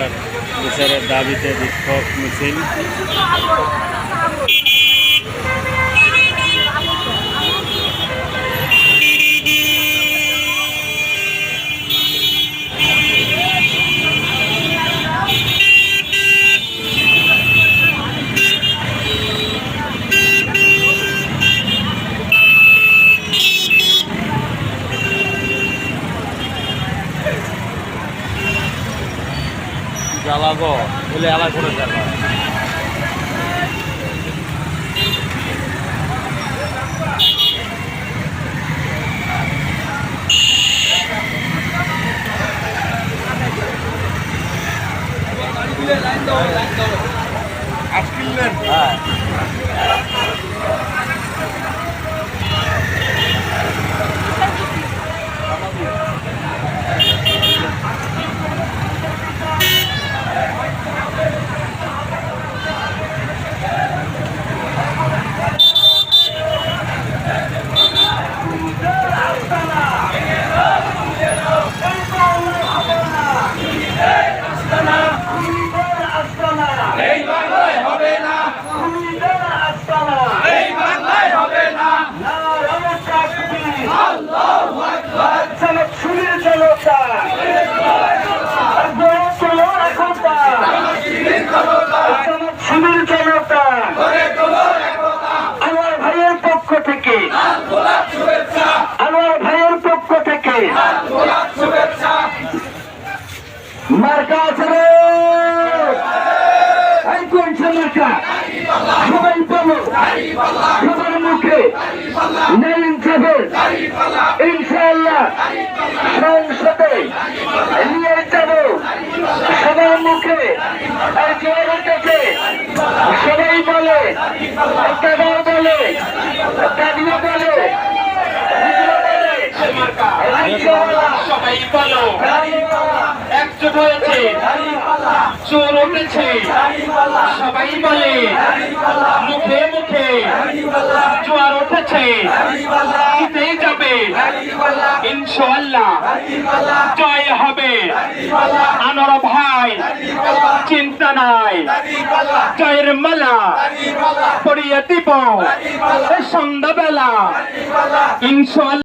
হাজার বিচারের দাবিতে বিক্ষোভ মিছিল। জ্বালাবো বলে এলা করে জ্বালা হ্যাঁ মার্কা আছে রে কোনটা মার্কা সবাই বলো সবার মুখে নেই যাবে ইনশাআল্লাহ সংসদে নিয়ে যাব সবার মুখে জোরে থেকে সবাই বলে কাদাও বলে কাদিও বলে সবাই বলো একজোট হয়েছে চোর উঠেছে সবাই বলে মুখে মুখে জোয়ার উঠেছে জিতেই যাবে ইনশাআল্লাহ জয় হবে আনোয়ার ভাই চিন্তা নাই জয়ের মালা পরিয়ে দিব সন্ধ্যাবেলা ইনশাআল্লাহ।